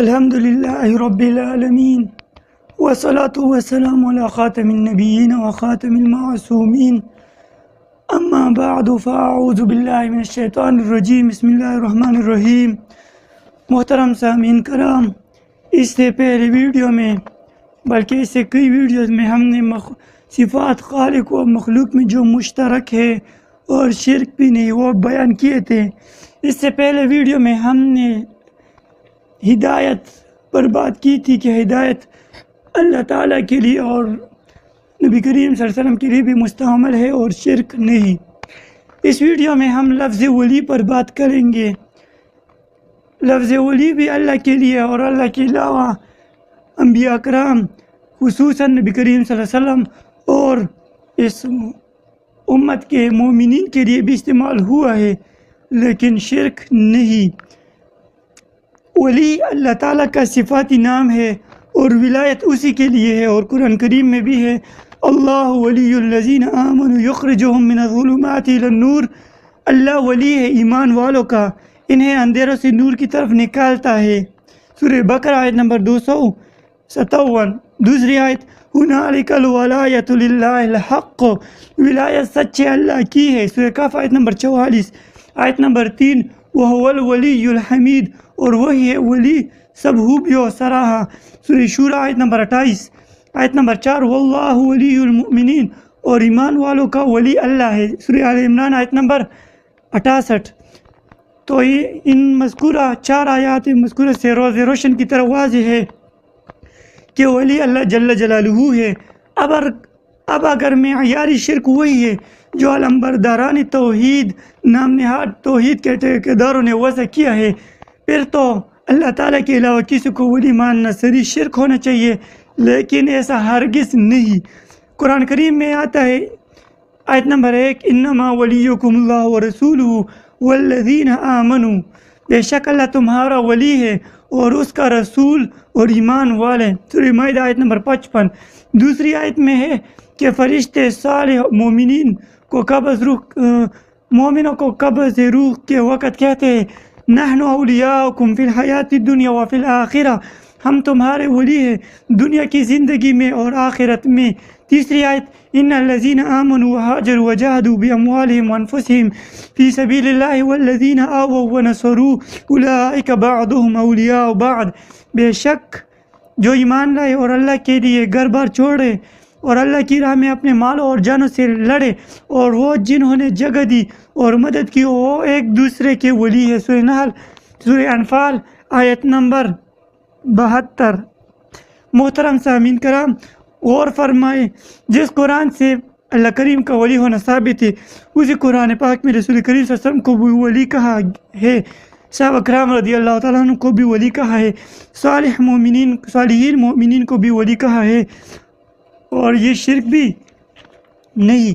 الحمد لله رب العالمين والصلاة والسلام على خاتم النبيين وخاتم المعصومين اما بعد فاعوذ باللہ من الشیطان الرجیم بسم اللہ الرحمن الرحیم۔ محترم سامعین کرام، اس سے پہلے ویڈیو میں بلکہ اس سے کئی ویڈیوز میں ہم نے صفات خالق و مخلوق میں جو مشترک ہے اور شرک بھی نہیں وہ بیان کیے تھے۔ اس سے پہلے ویڈیو میں ہم نے ہدایت پر بات کی تھی کہ ہدایت اللہ تعالیٰ کے لیے اور نبی کریم صلی اللہ علیہ وسلم کے لیے بھی مستعمل ہے اور شرک نہیں۔ اس ویڈیو میں ہم لفظ ولی پر بات کریں گے۔ لفظ ولی بھی اللہ کے لیے اور اللہ کے علاوہ انبیاء کرام خصوصاً نبی کریم صلی اللہ علیہ وسلم اور اس امت کے مومنین کے لیے بھی استعمال ہوا ہے، لیکن شرک نہیں۔ ولی اللہ تعالیٰ کا صفاتی نام ہے اور ولایت اسی کے لیے ہے، اور قرآن کریم میں بھی ہے اللہ ولی الذین آمنوا یخرجہم من الظلمات الی النور۔ اللہ ولی ہے ایمان والوں کا، انہیں اندھیروں سے نور کی طرف نکالتا ہے۔ سورہ بقرہ آیت نمبر 257۔ دوسری آیت ہنالک الولایۃ للہ الحق، ولایت سچے اللہ کی ہے۔ سورہ کہف آیت نمبر 44۔ آیت نمبر 3 وہو الولی الحمید، اور وہی ہے ولی سب خوبی و سراہا۔ سورہ شورى آیت نمبر 28۔ آیت نمبر 4 واللہ ولی المؤمنین، اور ایمان والوں کا ولی اللہ ہے۔ سورہ آل عمران آیت نمبر 68۔ تو یہ ان مذکورہ 4 آیات مذکورہ سے روز روشن کی طرح واضح ہے کہ ولی اللہ جل جلالہ ہے۔ اب اگر معیاری شرک وہی ہے جو علمبرداران توحید نام نہاد توحید کے ٹھیکیداروں نے وضع کیا ہے، پھر تو اللہ تعالیٰ کے علاوہ کسی کو ولی ماننا صریح شرک ہونا چاہیے، لیکن ایسا ہرگز نہیں۔ قرآن کریم میں آتا ہے آیت نمبر 1 انما ولیکم اللہ ورسولہ والذین آمنوا، بے شک اللہ تمہارا ولی ہے اور اس کا رسول اور ایمان والے۔ سورہ مائدہ آیت نمبر 55۔ دوسری آیت میں ہے کہ فرشتے صالح مومنوں کو قبض روح کے وقت کہتے ہیں نحن اولیاؤکم فی الحیات الدنیا وفی الآخرہ، ہم تمہارے ولی ہیں دنیا کی زندگی میں اور آخرت میں۔ تیسری آیت ان الذین آمنوا وہاجروا وجاہدوا باموالہم وانفسہم فی سبیل اللہ والذین آووا ونصروا اولئک بعضهم اولیاء بعض، بے شک جو ایمان لائے اور اللہ کے لیے گھر بار چھوڑے اور اللہ کی راہ میں اپنے مالوں اور جانوں سے لڑے، اور وہ جنہوں نے جگہ دی اور مدد کی وہ ایک دوسرے کے ولی ہے۔ سورہ نحل سورہ انفال آیت نمبر 72۔ محترم سامعین کرام، غور فرمائے، جس قرآن سے اللہ کریم کا ولی ہونا ثابت ہے اسی قرآن پاک میں رسول کریم صلی اللہ علیہ وسلم کو بھی ولی کہا ہے، صحابہ کرام رضی اللہ تعالیٰ عنہ کو بھی ولی کہا ہے، صالحین مومنین کو بھی ولی کہا ہے، اور یہ شرک بھی نہیں۔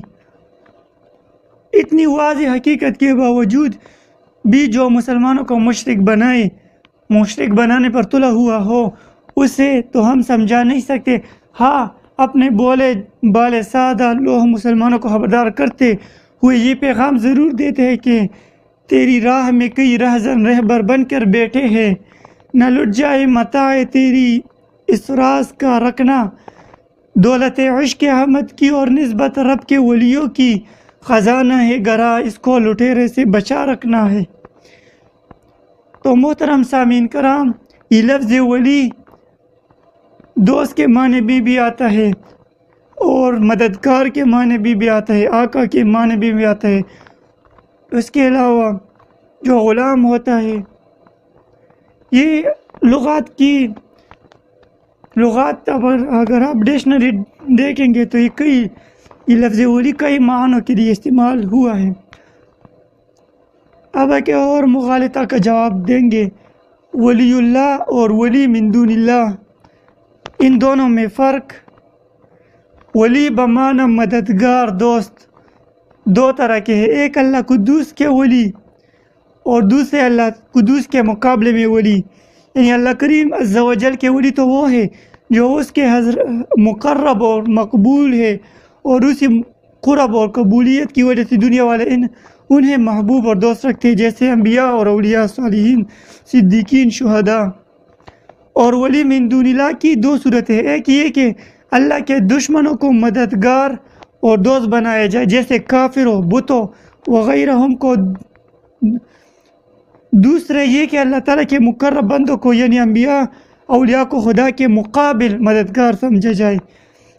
اتنی واضح حقیقت کے باوجود بھی جو مسلمانوں کو مشرک بنانے پر تلا ہوا ہو اسے تو ہم سمجھا نہیں سکتے، ہاں اپنے بولے بالے سادہ لوگ مسلمانوں کو خبردار کرتے ہوئے یہ پیغام ضرور دیتے ہیں کہ تیری راہ میں کئی رہزن رہبر بن کر بیٹھے ہیں، نہ لٹ جائے متاع تیری اس راز کا رکھنا، دولت عشق احمد کی اور نسبت رب کے ولیوں کی خزانہ ہے گرا، اس کو لٹیرے سے بچا رکھنا ہے۔ تو محترم سامعین کرام، یہ لفظ ولی دوست کے معنی بھی آتا ہے اور مددگار کے معنی بھی آتا ہے، آقا کے معنی بھی آتا ہے۔ اس کے علاوہ جو غلام ہوتا ہے، یہ لغات اگر آپ ڈکشنری دیکھیں گے تو یہ لفظ ولی کئی معنوں کے لیے استعمال ہوا ہے۔ اب ایک اور مغالطہ کا جواب دیں گے، ولی اللہ اور ولی من دون اللہ، ان دونوں میں فرق۔ ولی بمعنی مددگار دوست دو طرح کے ہیں، ایک اللہ قدوس کے ولی اور دوسرے اللہ قدوس کے مقابلے میں ولی، یعنی اللہ کریم عز و جل کے ولی تو وہ ہے جو اس کے مقرب اور مقبول ہے، اور اسی قرب اور قبولیت کی وجہ سے دنیا والے انہیں محبوب اور دوست رکھتے ہیں، جیسے انبیاء اور اولیاء، صالحین، صدیقین، شہداء۔ اور ولی من دون اللہ کی دو صورتیں، ایک یہ کہ اللہ کے دشمنوں کو مددگار اور دوست بنایا جائے جیسے کافروں، بتوں وغیرہم کو، دوسرے یہ کہ اللہ تعالیٰ کے مقرب بندوں کو یعنی انبیاء اولیاء کو خدا کے مقابل مددگار سمجھا جائے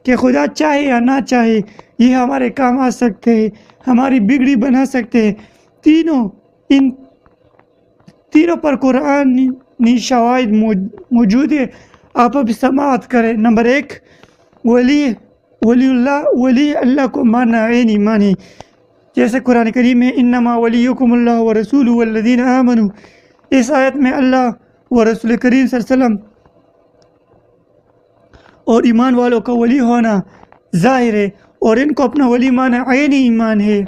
کہ خدا چاہے یا نہ چاہے یہ ہمارے کام آ سکتے ہیں، ہماری بگڑی بنا سکتے ہیں۔ ان تینوں پر قرآنی شواہد موجود ہے، آپ اب سماعت کریں۔ نمبر 1، ولی اللہ کو ماننا عین ایمان ہے، جیسے قرآن کریم میں انما ولیکم اللہ ورسولہ والذین آمنوا، اس آیت میں اللہ و رسول کریم صلی اللہ علیہ وسلم اور ایمان والوں کا ولی ہونا ظاہر ہے، اور ان کو اپنا ولی مانا عین ایمان ہے۔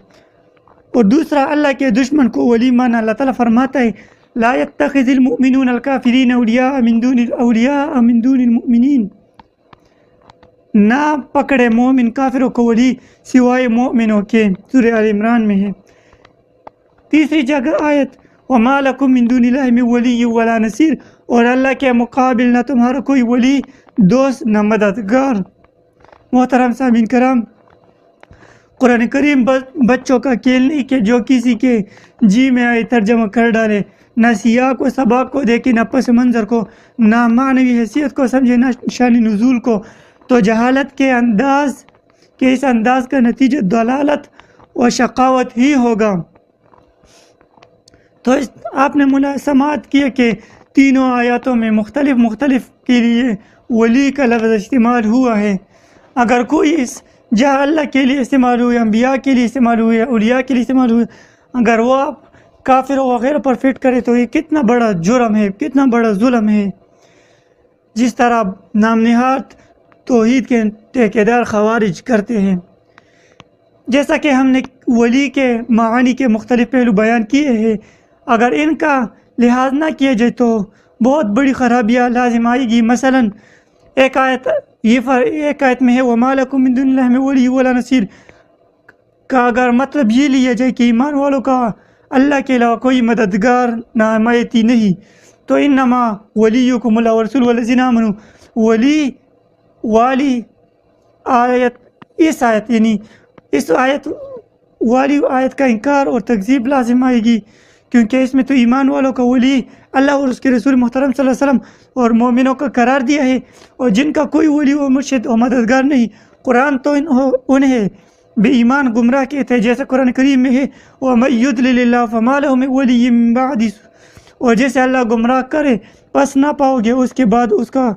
اور دوسرا، اللہ کے دشمن کو ولی مانا، اللہ تعالیٰ فرماتا ہے لا يتخذ المؤمنون الکافرین اولیاء من دون المؤمنین، نہ پکڑے مومن کافروں کو ولی سوائے مومنوں کے، سورہ آل عمران میں ہے۔ تیسری جگہ آیت وما لکم من دون اللہ من ولی ولا نصیر، اور اللہ کے مقابل نہ تمہارا کوئی ولی، دوست، نہ مددگار۔ محترم سامعین کرام، قرآن کریم بچوں کا کھیل نہیں کہ جو کسی کے جی میں آئے ترجمہ کر ڈالے، نہ سیاق و سباق کو دیکھے، نہ پس منظر کو، نہ معنوی حیثیت کو سمجھے، نہ شان نزول کو، تو جہالت کے اس انداز کا نتیجہ دلالت و شقاوت ہی ہوگا۔ تو آپ نے سماعت کیا کہ تینوں آیاتوں میں مختلف کے لیے ولی کا لفظ استعمال ہوا ہے۔ اگر کوئی جہاں اللہ کے لیے استعمال ہوئے، انبیاء کے لیے استعمال ہوئے، اولیاء کے لیے استعمال ہوئے، اگر وہ آپ کافر وغیرہ پر فٹ کرے تو یہ کتنا بڑا جرم ہے، کتنا بڑا ظلم ہے۔ جس طرح نام نہاد توحید کے ٹھیکیدار خوارج کرتے ہیں۔ جیسا کہ ہم نے ولی کے معانی کے مختلف پہلو بیان کیے ہیں، اگر ان کا لحاظ نہ کیا جائے تو بہت بڑی خرابیاں لازم آئے گی۔ مثلا ایک آیت میں ہے وَمَا لَكُم مِّن دُونِ اللَّهِ مِن وَلِيٍّ وَلَا نَصِيرٍ کا اگر مطلب یہ لیا جائے کہ ایمان والوں کا اللہ کے علاوہ کوئی مددگار نہ حمایتی نہیں، تو انما ولیکم اللہ ورسولہ والذین آمنوا، والی اس آیت والی آیت کا انکار اور تکذیب لازم آئے گی، کیونکہ اس میں تو ایمان والوں کا ولی اللہ اور اس کے رسول محترم صلی اللہ علیہ وسلم اور مومنوں کا قرار دیا ہے، اور جن کا کوئی ولی و مرشد و مددگار نہیں۔ قرآن تو انہیں بے ایمان گمراہ کہتے ہیں، جیسے قرآن کریم میں ہے وَمَن يُضْلِلِ اللَّهُ فَمَا لَهُ مِن وَلِيٍّ مِّن بَعْدِهِ، اور جیسے اللہ گمراہ کرے پس نہ پاؤ گے اس کے بعد اس کا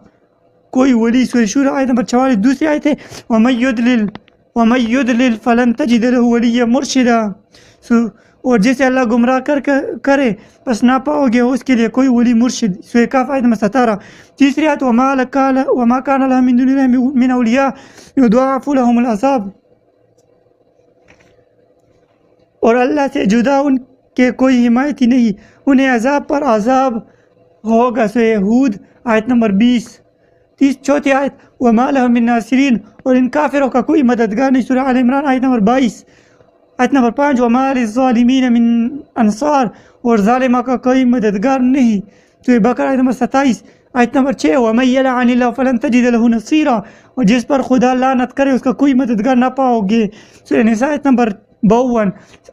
کوئی ولی۔ سورہ شورى آیت نمبر 44 دوسری آیت ہے وَمَن يُضْلِلْ فَلَن تَجِدَ لَهُ وَلِيًّا مُرْشِدًا، اور جسے اللہ گمراہ کرے بس نہ پاؤ گے اس کے لیے کوئی ولی مرشد۔ سورہ کہف آیت نمبر 17 تیسری آیت وَمَا كَانَ لَهُ مِن دُونِ اللَّهِ مِنْ أَوْلِيَاءَ يُضَاعَفُ لَهُمُ الْعَذَابُ، اور اللہ سے جدا ان کے کوئی حمایتی نہیں، انہیں عذاب پر عذاب ہوگا۔ سورہ ہود آیت نمبر 20 چوتھی آیت وَمَا لَهُم مِّن نَاصِرِينَ، اور ان کافروں کا کوئی مددگار نہیں۔ سورہ آل عمران آیت نمبر 22 آیت نمبر 5 وَمَا لِلظَّالِمِينَ مِنْ انصار، اور ظالمہ کا کوئی مددگار نہیں۔ سورہ بقرہ آیت نمبر 27 آیت نمبر 6 وَمَن يَلْعَنِ اللَّهُ فَلَن تَجِدَ لَهُ نَصِيرًا، اور جس پر خدا لعنت کرے اس کا کوئی مددگار نہ پاؤ گے۔ سورہ نساء آیت نمبر 52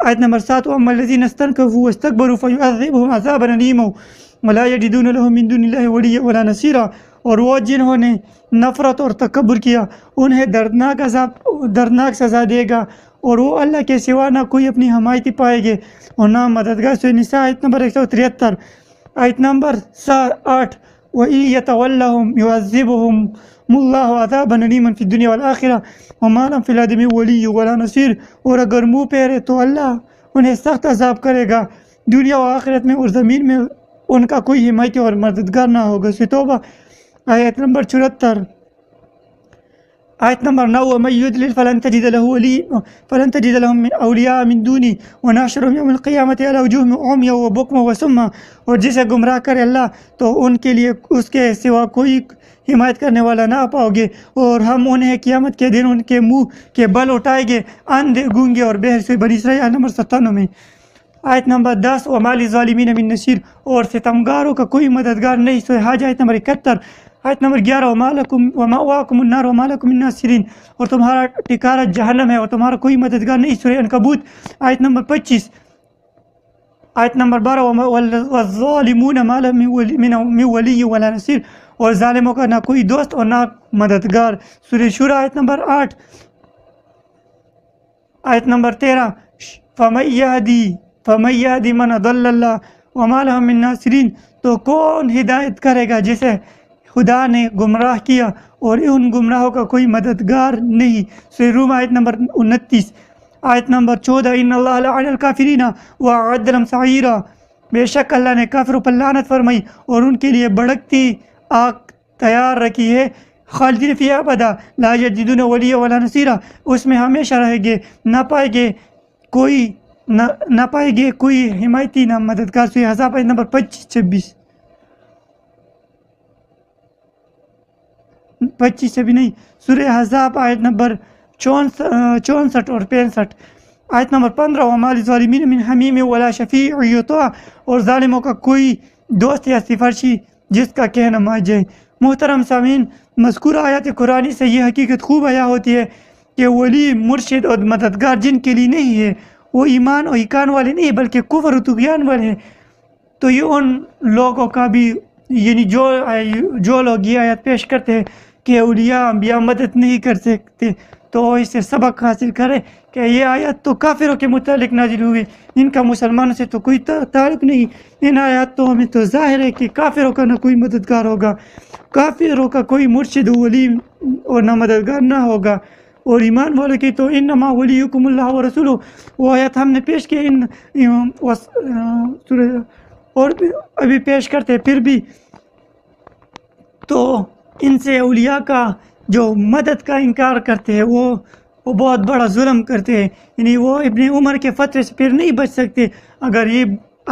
آیت نمبر 7 وَأَمَّا الَّذِينَ اسْتَنكَفُوا وَاسْتَكْبَرُوا فَيُعَذِّبُهُمْ عَذَابًا أَلِيمًا وَلَا يَجِدُونَ لَهُم مِّن دُونِ اللَّهِ وَلِيًّا وَلَا نَصِيرًا، اور وہ جنہوں نے نفرت اور تکبر کیا انہیں دردناک سزا دے گا، اور وہ اللہ کے سوا نہ کوئی اپنی حمایتی پائے گے اور نہ مددگار۔ سورہ نساء آیت نمبر 173 آیت نمبر 8 وَإِن يَتَوَلَّهُمْ يُعَذِّبْهُمُ اللَّهُ عَذَابًا أَلِيمًا فِي الدُّنْيَا وَالْآخِرَةِ وَمَا لَهُمْ فِي الْأَرْضِ مِن وَلِيٍّ وَلَا نَصِيرٍ، اور اگر منہ پھیرے تو اللہ انہیں سخت عذاب کرے گا دنیا و آخرت میں، اور زمین میں ان کا کوئی حمایتی اور مددگار نہ ہوگا۔ سورہ توبہ آیت نمبر 74 آیت نمبر 9 وَمَن يُضْلِلْ فَلَن تَجِدَ لَهُم أَوْلِيَاءَ مِن دُونِهِ وَنَحْشُرُهُمْ يَوْمَ الْقِيَامَةِ عَلَىٰ وُجُوهِهِمْ عُمْيًا وَبُكْمًا وَصُمًّا، اور جسے گمراہ کرے اللہ تو ان کے لیے اس کے سوا کوئی حمایت کرنے والا نہ پاؤ گے، اور ہم انہیں قیامت کے دن ان کے منہ کے بل اٹھائیں گے، اندھے، گونگے اور بہر۔ سورہ بنی اسرائیل آیت نمبر 97 آیت نمبر 10 وما للظالمین من نصیر، اور ستمگاروں کا کوئی مددگار نہیں سورہ حج آیت نمبر 71۔ آیت نمبر 11 ومأواکم النار وما لکم من ناصرین، اور تمہارا ٹھکانہ جہنم ہے اور تمہارا کوئی مددگار نہیں سورہ عنکبوت آیت نمبر 25۔ آیت نمبر 12 والظالمون ما لهم من ولی ولا نصیر، اور ظالموں کا نہ کوئی دوست اور نہ مددگار سورہ شورى آیت نمبر 8۔ آیت نمبر 13 فمن یہدی من اضل اللہ وما لهم من ناصرین، تو کون ہدایت کرے گا جسے خدا نے گمراہ کیا اور ان گمراہوں کا کوئی مددگار نہیں سورہ روم آیت نمبر 29۔ آیت نمبر 14 ان اللہ لعن الکافرین واعد لهم سعیرا، بے شک اللہ نے کافروں پر لعنت فرمائی اور ان کے لیے بھڑکتی آگ تیار رکھی ہے، خالدین فیہا ابدا لا یجدون ولیا ولا نصیرا، اس میں ہمیشہ رہیں گے، نہ پائے گے کوئی حمایتی نہ مددگار سورہ احزاب آیت نمبر 25-26 سے بھی نہیں، سورہ احزاب آیت نمبر 64 اور 65۔ آیت نمبر 15 وما للظالمین من حمیم ولا شفیع یطاع، اور ظالموں کا کوئی دوست یا سفارشی جس کا کہنا مان جائے۔ محترم سامعین، مذکورہ آیات قرآنی سے یہ حقیقت خوب عیاں ہوتی ہے کہ ولی، مرشد اور مددگار جن کے لیے نہیں ہے وہ ایمان اور ایقان والے نہیں بلکہ کفر و طغیان والے ہیں۔ تو یہ ان لوگوں کا بھی، یعنی جو لوگ یہ آیات پیش کرتے ہیں کہ اولیاء انبیاء مدد نہیں کر سکتے، تو اس سے سبق حاصل کرے کہ یہ آیات تو کافروں کے متعلق نازل ہوئی، ان کا مسلمانوں سے تو کوئی تعلق نہیں۔ ان آیاتوں میں تو ظاہر ہے کہ کافروں کا نہ کوئی مددگار ہوگا، کافروں کا کوئی مرشد ولی اور نہ مددگار نہ ہوگا، اور ایمان والوں کی تو انما ولیکم اللہ ورسولہ، وہ آیات ہم نے پیش کی اور ابھی پیش کرتے پھر بھی۔ تو ان سے اولیاء کا جو مدد کا انکار کرتے ہیں وہ بہت بڑا ظلم کرتے ہیں، یعنی وہ ابن عمر کے فتوے سے پھر نہیں بچ سکتے۔ اگر یہ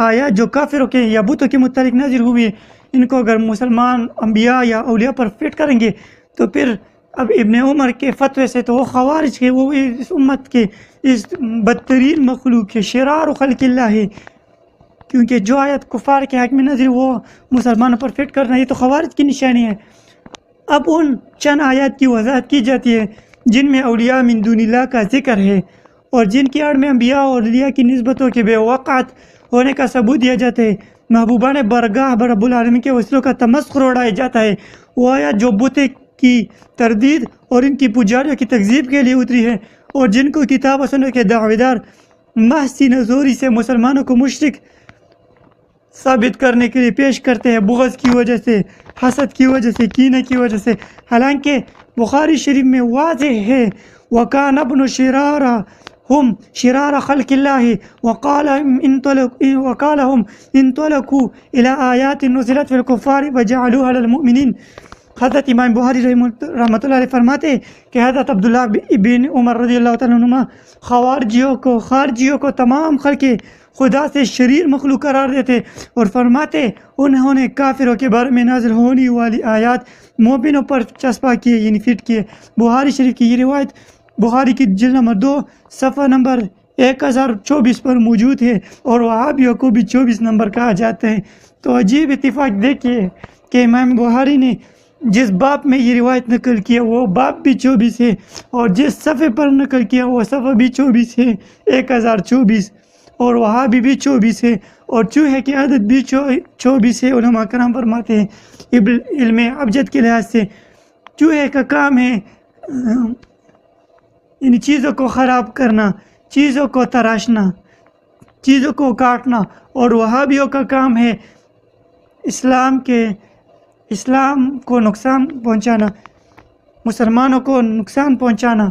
آیات جو کافروں کے یا بتوں کے متعلق نازل ہوئی ہے، ان کو اگر مسلمان انبیاء یا اولیاء پر فٹ کریں گے تو پھر اب ابن عمر کے فتوے سے تو وہ خوارج کے، وہ اس امت کے اس بدترین مخلوق کے شرار خلق اللہ ہے، کیونکہ جو آیت کفار کے حق میں نازل وہ مسلمانوں پر فٹ کرنا، یہ تو خوارج کی نشانی ہے۔ اب ان چند آیات کی وضاحت کی جاتی ہے جن میں اولیاء من دون اللہ کا ذکر ہے اور جن کی آڑ میں انبیاء اور اولیاء کی نسبتوں کے بے وقعت ہونے کا ثبوت دیا جاتا ہے، محبوبان برگاہ رب العالمین کے وسیلوں کا تمسخر اڑایا جاتا ہے۔ وہ آیات جو بتیں کی تردید اور ان کی پجاریوں کی تکذیب کے لیے اتری ہے، اور جن کو کتاب و سنت کے دعویدار محض نزوری سے مسلمانوں کو مشرک ثابت کرنے کے لیے پیش کرتے ہیں، بغض کی وجہ سے، حسد کی وجہ سے، کینہ کی وجہ سے، حالانکہ بخاری شریف میں واضح ہے وَكَانَ ابْنُ شِرَارَ ہم شرار خلق اللہ وقال ہم انطلقوا الى آیات نزلت فی الکفار وجعلوها للمؤمنین۔ حضرت امام بخاری رحمۃ اللہ علیہ فرماتے ہیں کہ حضرت عبداللہ بن عمر رضی اللہ تعالیٰ عنہما خارجیوں کو تمام خلق خدا سے شریر مخلوق قرار دیتے اور فرماتے انہوں نے کافروں کے بارے میں نازل ہونے والی آیات مومنوں پر چسپاں کیے، یعنی فٹ کیے۔ بخاری شریف کی یہ روایت بخاری کی جلد نمبر 2 صفحہ نمبر 1024 پر موجود ہے، اور وہابیوں کو بھی 24 نمبر کہا جاتا ہے۔ تو عجیب اتفاق دیکھیے کہ امام بخاری نے جس باب میں یہ روایت نقل کیا وہ باب بھی 24 ہے، اور جس صفحے پر نقل کیا وہ صفحہ بھی 24 ہے، 1024، اور وہابی بھی 24 ہے، اور چوہے کی عدد بھی 24 ہے۔ علماء کرام فرماتے ہیں علم ابجد کے لحاظ سے چوہے کا کام ہے ان چیزوں کو خراب کرنا، چیزوں کو تراشنا، چیزوں کو کاٹنا، اور وہابیوں کا کام ہے اسلام کو نقصان پہنچانا، مسلمانوں کو نقصان پہنچانا۔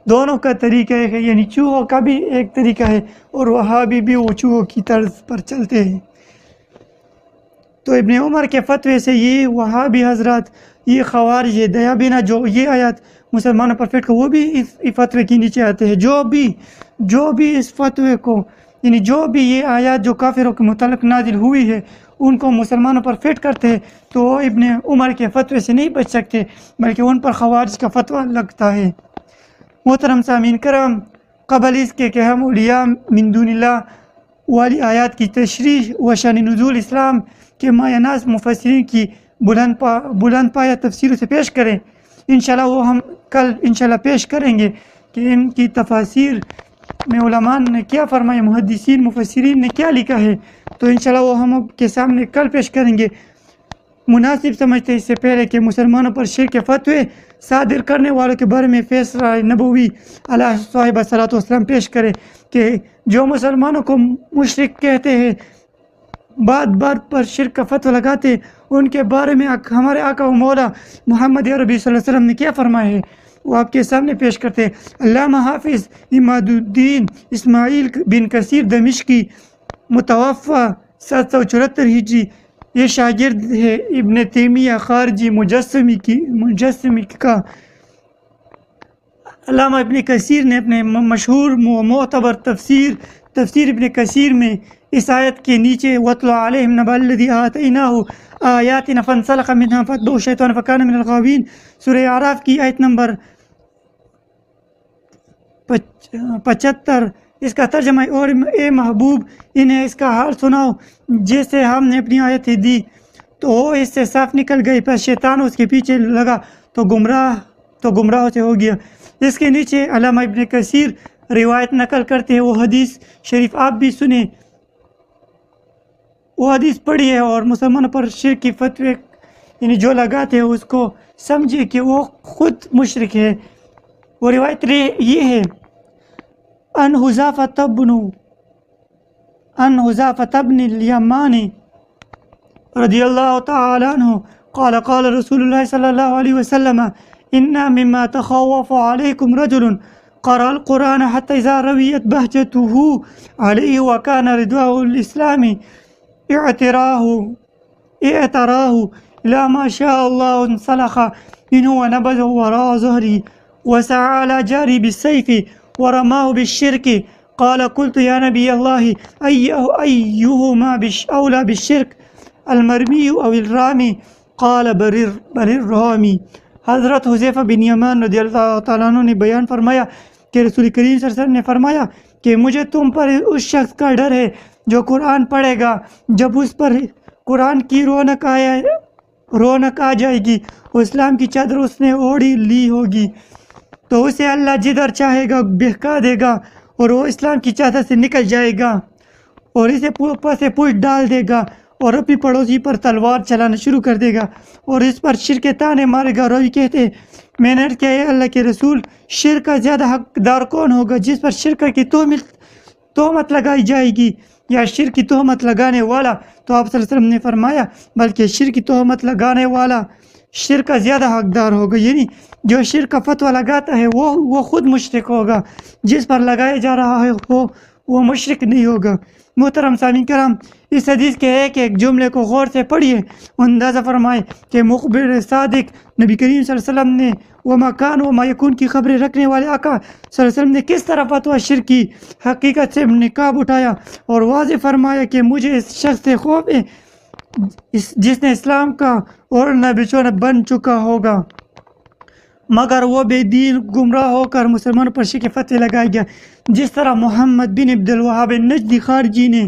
دونوں کا طریقہ ہے، یعنی چوہوں کا بھی ایک طریقہ ہے اور وہابی بھی وہ چوہوں کی طرز پر چلتے ہیں۔ تو ابن عمر کے فتوے سے یہ وہابی حضرات، یہ خوارج ہے دیابینا جو یہ آیات مسلمانوں پر فٹ کر وہ بھی اس فتوے کے نیچے آتے ہیں۔ جو بھی اس فتوے کو، یعنی جو بھی یہ آیات جو کافروں کے متعلق نازل ہوئی ہے ان کو مسلمانوں پر فٹ کرتے ہیں تو وہ ابن عمر کے فتوے سے نہیں بچ سکتے، بلکہ ان پر خوارج کا فتویٰ لگتا ہے۔ محترم سامعین کرام، قبل اس کے کہ ہم اولیاء من دون اللہ والی آیات کی تشریح و شان نزول اسلام کے مایہ ناز مفسرین کی بلند پایہ تفسیر سے پیش کریں. انشاءاللہ وہ ہم کل انشاءاللہ پیش کریں گے کہ ان کی تفاسیر میں علماء نے کیا فرمایا، محدثین مفسرین نے کیا لکھا ہے. تو انشاءاللہ وہ ہم کے سامنے کل پیش کریں گے. مناسب سمجھتے اس سے پہلے کہ مسلمانوں پر شرک کے فتوے صادر کرنے والوں کے بارے میں فیصلہ نبوی علیہ صاحب صلاۃ والسلام پیش کرے کہ جو مسلمانوں کو مشرک کہتے ہیں، بات پر شرک کا فتویٰ لگاتے، ان کے بارے میں ہمارے آقا و مولا محمد عربی صلی اللہ علیہ وسلم نے کیا فرمایا ہے وہ آپ کے سامنے پیش کرتے ہیں. علامہ حافظ اماد الدین اسماعیل بن کثیر دمشقی متوفہ 774 ہجری، یہ شاگرد ہے ابن تیمیہ خارجی مجسمی کا. علامہ ابن کثیر نے اپنے مشہور معتبر تفسیر ابن کثیر میں اس آیت کے نیچے وَاتْلُ عَلَيْهِمْ نَبَأَ الَّذِي آتَيْنَاهُ آيَاتِنَا فَانْسَلَخَ مِنْهَا فَأَتْبَعَهُ الشَّيْطَانُ فَكَانَ مِنَ الْغَاوِينَ. سورہ اعراف کی آیت نمبر 75. اس کا ترجمہ ہے، اور اے محبوب انہیں اس کا حال سناؤ جیسے ہم نے اپنی آیتیں دی تو وہ اس سے صاف نکل گئی، پس شیطان اس کے پیچھے لگا تو گمراہ سے ہو گیا. اس کے نیچے علامہ ابن کثیر روایت نقل کرتے ہیں، وہ حدیث شریف آپ بھی سنیں، وہ حدیث پڑھی ہے اور مسلمانوں پر شرک کی فتوے یعنی جو لگاتے ہیں اس کو سمجھے کہ وہ خود مشرک ہے. وہ روایت یہ ہے، ان حذیفہ بن الیمان رضی اللہ تعالی عنہ قال رسول اللہ صلی اللہ علیہ وسلم انا مما تخوف علیکم رجل قرأ القرآن حتى اذا رویت بہجته علیہ وکان ردواء الاسلام اعتراه الى ما شاء الله انسلخ منه ونبذه وراء ظهره وسعى على جاري بالسيف ورماه بالشرك. قال قلت يا نبي الله أيهما أولى بالشرك المرمي أو الرامي؟ قال بل الرامي. حضرت حذیفہ بن یمان رضی اللہ تعالیٰ عنہ نے بیان فرمایا کہ رسول کریم صلی اللہ علیہ وسلم نے فرمایا کہ مجھے تم پر اس شخص کا ڈر ہے جو قرآن پڑھے گا، جب اس پر قرآن کی رونق آ جائے گی اور اسلام کی چادر اس نے اوڑھی لی ہوگی تو اسے اللہ جدھر چاہے گا بہکا دے گا اور وہ اسلام کی چادر سے نکل جائے گا اور اسے اوپر سے پشت ڈال دے گا اور اپنی پڑوسی پر تلوار چلانا شروع کر دے گا اور اس پر شرک تانے مارے گا. روی کہتے ہیں میں نے کہا اے اللہ کے رسول، شرک کا زیادہ حقدار کون ہوگا، جس پر شرک کی تہمت لگائی جائے گی یا شرک کی تہمت لگانے والا؟ تو آپ صلی اللہ علیہ وسلم نے فرمایا بلکہ شرک کی تہمت لگانے والا شرک کا زیادہ حقدار ہوگا، یعنی جو شرک کا فتویٰ لگاتا ہے وہ خود مشرک ہوگا، جس پر لگایا جا رہا ہے وہ مشرک نہیں ہوگا. محترم سامعین کرام، اس حدیث کے ایک جملے کو غور سے پڑھیے، اندازہ فرمائے کہ مخبر صادق نبی کریم صلی اللہ علیہ وسلم نے وما کان وما یکون کی خبریں رکھنے والے آقا صلی اللہ علیہ وسلم نے کس طرح فتویٰ شرک کی حقیقت سے نقاب اٹھایا اور واضح فرمایا کہ مجھے اس شخص سے خوف ہے جس نے اسلام کا اوڑھنا بچھونا بن چکا ہوگا، مگر وہ بے دین گمراہ ہو کر مسلمانوں پر شرک فتوے لگائے گیا. جس طرح محمد بن عبد الوہاب نجدی خارجی نے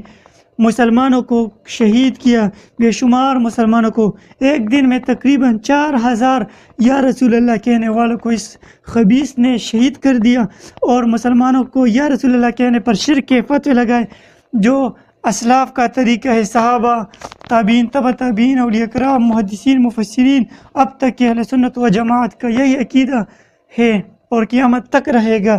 مسلمانوں کو شہید کیا، بے شمار مسلمانوں کو ایک دن میں تقریباً 4000 یا رسول اللہ کہنے والوں کو اس خبیث نے شہید کر دیا اور مسلمانوں کو یا رسول اللہ کہنے پر شرک کے فتوے لگائے، جو اسلاف کا طریقہ ہے. صحابہ، تابعین، تبع تابعین، اولیاء کرام، محدثین، مفسرین، اب تک کہ اہل سنت و جماعت کا یہی عقیدہ ہے اور قیامت تک رہے گا.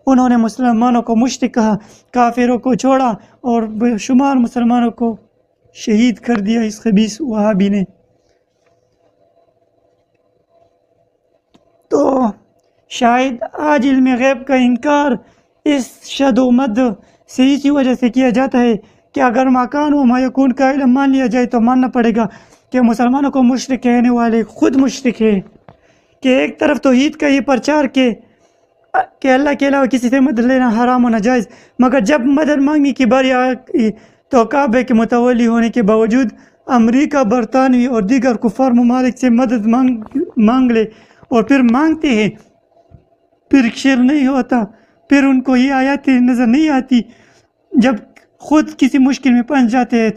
انہوں نے مسلمانوں کو مشرک کہا، کافروں کو چھوڑا اور بے شمار مسلمانوں کو شہید کر دیا اس خبیث وہابی نے. تو شاید آج علم غیب کا انکار اس شد و مد سے اسی وجہ سے کیا جاتا ہے کہ اگر مکان و میکون کا علم مان لیا جائے تو ماننا پڑے گا کہ مسلمانوں کو مشرک کہنے والے خود مشرک ہیں، کہ ایک طرف توحید کا یہ پرچار کہ اللہ کے علاوہ کسی سے مدد لینا حرام و ناجائز، مگر جب مدد مانگنے کی باری آئی تو کعبے کے متولی ہونے کے باوجود امریکہ، برطانوی اور دیگر کفار ممالک سے مدد مانگ لے اور پھر مانگتے ہیں، پھر شر نہیں ہوتا پھر ان کو یہ آیاتیں نظر نہیں آتی، جب خود کسی مشکل میں پھنس جاتے ہیں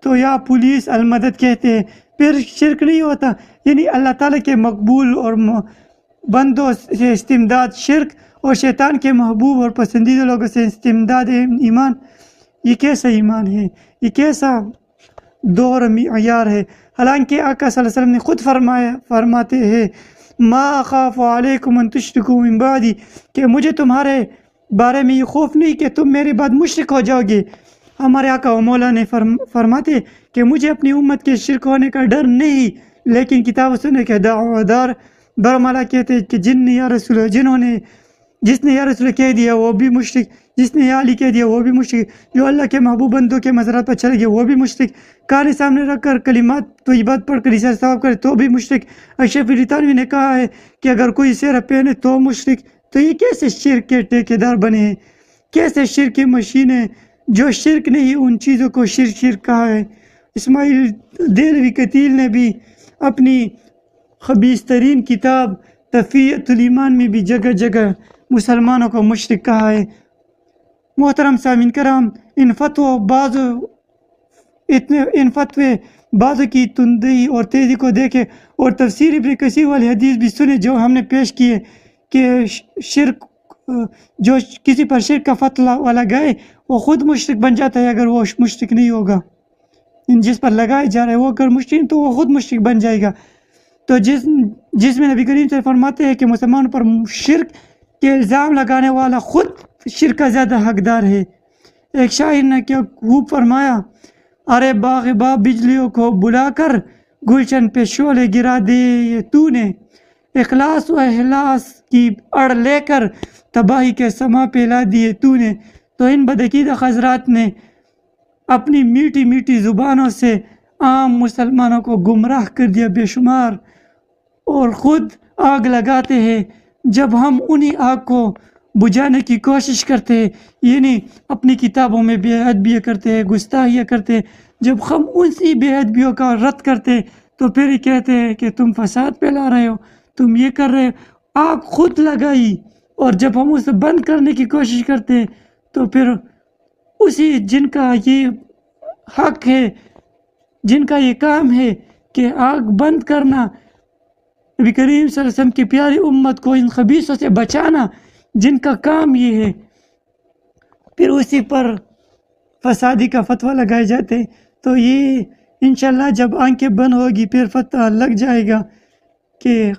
تو یا پولیس المدد کہتے ہیں، پھر شرک نہیں ہوتا۔ یعنی اللہ تعالیٰ کے مقبول اور بندوں سے استمداد شرک، اور شیطان کے محبوب اور پسندیدہ لوگوں سے استمداد ایمان۔ یہ کیسا ایمان ہے، یہ کیسا دور معیار ہے۔ حالانکہ آقا صلی اللہ علیہ وسلم نے خود فرماتے ہیں ما اخاف علیکم ان تشرکوا من بعدی، کہ مجھے تمہارے بارے میں یہ خوف نہیں کہ تم میرے بعد مشرک ہو جاؤ گے۔ ہمارے آقا و مولا نے فرماتے کہ مجھے اپنی امت کے شرک ہونے کا ڈر نہیں، لیکن کتاب و سنت کے دعویدار برمالا کہتے ہیں کہ جس نے یا رسول کہہ دیا وہ بھی مشرک، جس نے یا علی کہہ دیا وہ بھی مشرک، جو اللہ کے محبوب بندوں کے مزارات پر چلے گئے وہ بھی مشرک، کان سامنے رکھ کر کلمات طیبات پڑھ کر اسے ثواب کرے تو بھی مشرک۔ اشرف علی تھانوی نے کہا ہے کہ اگر کوئی سہرا پہنے تو مشرک۔ تو یہ کیسے شرک کے ٹھیکیدار بنے ہیں، کیسے شرک کی مشینیں، جو شرک نہیں ان چیزوں کو شرک کہا ہے۔ اسماعیل دہلوی قتیل نے بھی اپنی خبیث ترین کتاب تفیہۃ الایمان میں بھی جگہ جگہ مسلمانوں کو مشرک کہا ہے۔ محترم سامعین کرام، ان فتوے بعضوں کی تندی اور تیزی کو دیکھے اور تفسیر ابن کثیر والی حدیث بھی سنے جو ہم نے پیش کیے کہ جو کسی پر شرک کا فتویٰ لگائے وہ خود مشرک بن جاتا ہے اگر وہ مشرک نہیں ہوگا۔ جس پر لگائے جا رہا ہے وہ اگر مشرک تو وہ خود مشرک بن جائے گا۔ تو جس میں نبی کریم سے فرماتے ہیں کہ مسلمان پر شرک کے الزام لگانے والا خود شرک کا زیادہ حقدار ہے۔ ایک شاعر نے کیا خوب فرمایا، ارے باغ باغ بجلیوں کو بلا کر گلشن پہ شعلے گرا دے تو نے، اخلاص و احلاس کی اڑ لے کر تباہی کے سما پہ لا دیے تو نے۔ تو ان بدعقیدہ حضرات نے اپنی میٹھی میٹھی زبانوں سے عام مسلمانوں کو گمراہ کر دیا بے شمار، اور خود آگ لگاتے ہیں جب ہم انہی آگ کو بجھانے کی کوشش کرتے ہیں، یعنی اپنی کتابوں میں بے ادبیاں کرتے ہیں، گستاخیاں کرتے ہیں۔ جب ہم اسی بے ادبیوں کا رد کرتے تو پھر یہ کہتے ہیں کہ تم فساد پھیلا رہے ہو، تم یہ کر رہے ہو، آگ خود لگائی۔ اور جب ہم اسے بند کرنے کی کوشش کرتے تو پھر اسی جن کا یہ حق ہے، جن کا یہ کام ہے کہ آگ بند کرنا، نبی کریم صلی اللہ علیہ وسلم کی پیاری امت کو ان خبیثوں سے بچانا، جن کا کام یہ ہے، پھر اسی پر فسادی کا فتویٰ لگائے جاتے۔ تو یہ انشاءاللہ جب آنکھیں بند ہوگی پھر فتویٰ لگ جائے گا کہ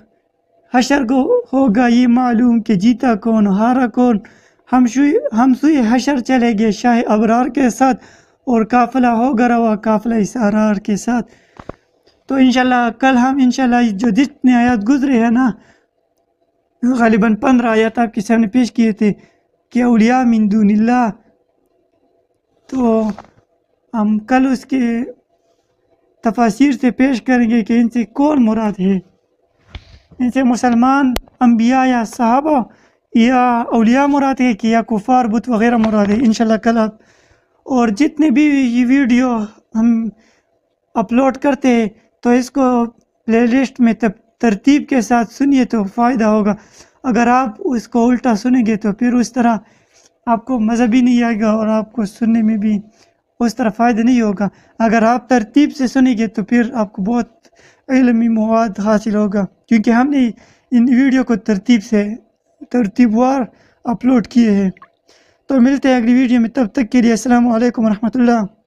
حشر کو ہوگا یہ معلوم کہ جیتا کون ہارا کون۔ ہم سوئے حشر چلے گے شاہ ابرار کے ساتھ، اور قافلہ ہوگا روا قافلہ اس ارار کے ساتھ۔ تو انشاءاللہ کل ہم انشاءاللہ جو جتنے آیات گزرے ہیں نا، غالباً 15 آیات آپ کے سامنے پیش کیے تھے کہ اولیاء من دون اللہ، تو ہم کل اس کے تفاسیر سے پیش کریں گے کہ ان سے کون مراد ہے، ان سے مسلمان انبیاء یا صحابہ یا اولیاء مراد ہے کہ یا کفار بت وغیرہ مراد ہے۔ انشاءاللہ کل آپ، اور جتنے بھی یہ ویڈیو ہم اپلوڈ کرتے ہیں تو اس کو پلے لسٹ میں ترتیب کے ساتھ سنیے تو فائدہ ہوگا۔ اگر آپ اس کو الٹا سنیں گے تو پھر اس طرح آپ کو مزہ بھی نہیں آئے گا اور آپ کو سننے میں بھی اس طرح فائدہ نہیں ہوگا۔ اگر آپ ترتیب سے سنیں گے تو پھر آپ کو بہت علمی مواد حاصل ہوگا، کیونکہ ہم نے ان ویڈیو کو ترتیب وار اپلوڈ کیے ہیں۔ تو ملتے ہیں اگلی ویڈیو میں، تب تک کے لیے السلام علیکم ورحمۃ اللہ۔